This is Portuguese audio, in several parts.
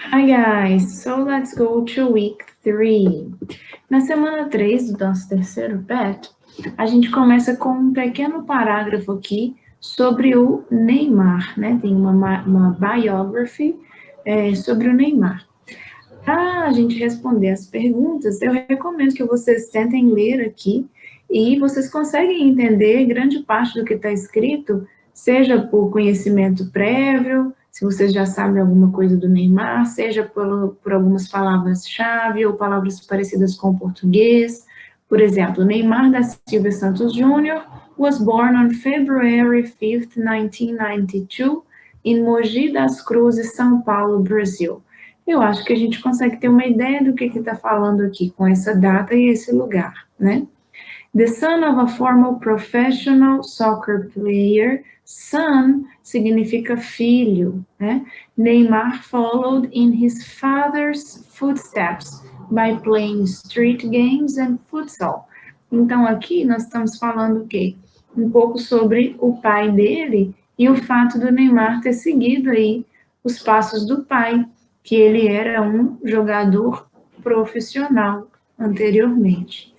Hi guys, so let's go to week 3. Na semana 3 do nosso terceiro PET, a gente começa com um pequeno parágrafo aqui sobre o Neymar, né? Tem uma biography sobre o Neymar. Para a gente responder as perguntas, eu recomendo que vocês tentem ler aqui e vocês conseguem entender grande parte do que está escrito, seja por conhecimento prévio, se vocês já sabem alguma coisa do Neymar, seja por algumas palavras-chave ou palavras parecidas com o português. Por exemplo, Neymar da Silva Santos Jr. was born on February 5th, 1992, in Mogi das Cruzes, São Paulo, Brasil. Eu acho que a gente consegue ter uma ideia do que está falando aqui com essa data e esse lugar, né? The son of a former professional soccer player. Son significa filho, né? Neymar followed in his father's footsteps by playing street games and futsal. Então aqui nós estamos falando o quê? Um pouco sobre o pai dele e o fato do Neymar ter seguido aí os passos do pai, que ele era um jogador profissional anteriormente.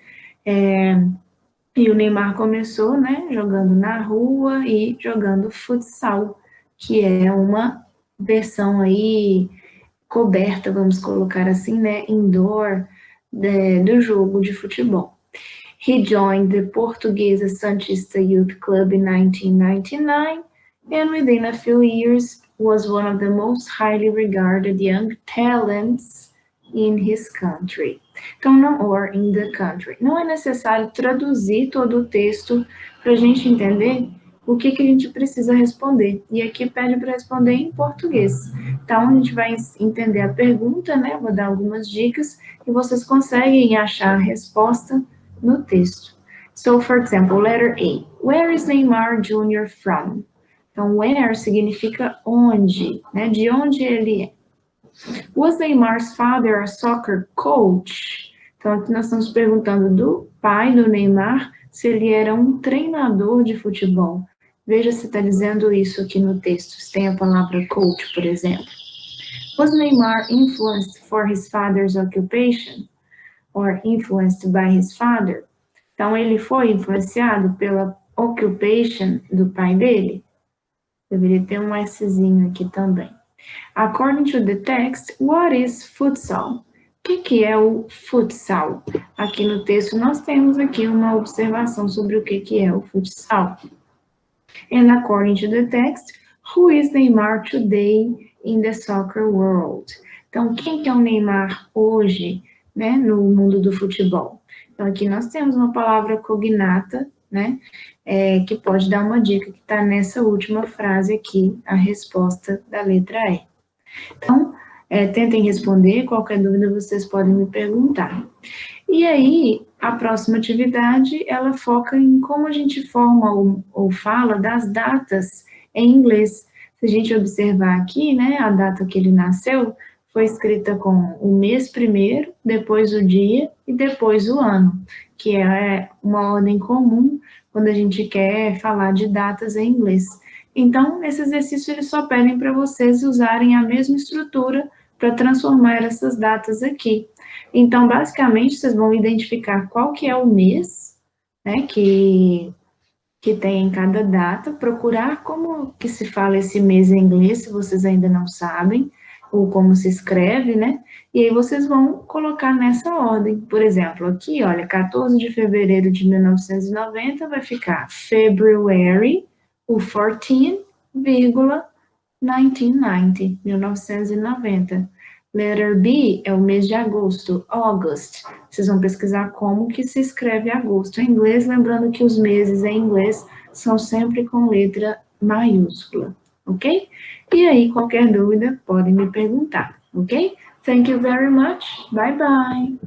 E o Neymar começou, né, jogando na rua e jogando futsal, que é uma versão aí coberta, vamos colocar assim, né, indoor do jogo de futebol. He joined the Portuguesa Santista Youth Club in 1999, and within a few years was one of the most highly regarded young talents in his country. Então, não, or in the country. Não é necessário traduzir todo o texto para a gente entender o que a gente precisa responder. E aqui pede para responder em português. Então, a gente vai entender a pergunta, né? Vou dar algumas dicas e vocês conseguem achar a resposta no texto. So, for example, letter A. Where is Neymar Jr. from? Então, where significa onde, né? De onde ele é. Was Neymar's father a soccer coach? Então, aqui nós estamos perguntando do pai do Neymar se ele era um treinador de futebol. Veja se está dizendo isso aqui no texto, se tem a palavra coach, por exemplo. Was Neymar influenced for his father's occupation? Or influenced by his father? Então, ele foi influenciado pela occupation do pai dele? Deveria ter um Szinho aqui também. According to the text, what is futsal? O que é o futsal? Aqui no texto nós temos aqui uma observação sobre o que é o futsal. And according to the text, who is Neymar today in the soccer world? Então, quem que é o Neymar hoje, né, no mundo do futebol? Então, aqui nós temos uma palavra cognata, né, que pode dar uma dica que está nessa última frase aqui, a resposta da letra E. Então, tentem responder, qualquer dúvida vocês podem me perguntar. E aí, a próxima atividade, ela foca em como a gente forma ou fala das datas em inglês. Se a gente observar aqui, né, a data que ele nasceu foi escrita com o mês primeiro, depois o dia e depois o ano, que é uma ordem comum quando a gente quer falar de datas em inglês. Então, nesse exercício, eles só pedem para vocês usarem a mesma estrutura para transformar essas datas aqui. Então, basicamente, vocês vão identificar qual que é o mês, né, que tem em cada data, procurar como que se fala esse mês em inglês, se vocês ainda não sabem, ou como se escreve, né, e aí vocês vão colocar nessa ordem. Por exemplo, aqui, olha, 14 de fevereiro de 1990 vai ficar February, o 14, 1990, 1990. Letter B é o mês de agosto, August. Vocês vão pesquisar como que se escreve agosto em inglês, lembrando que os meses em inglês são sempre com letra maiúscula, ok? E aí, qualquer dúvida, podem me perguntar, ok? Thank you very much. Bye, bye.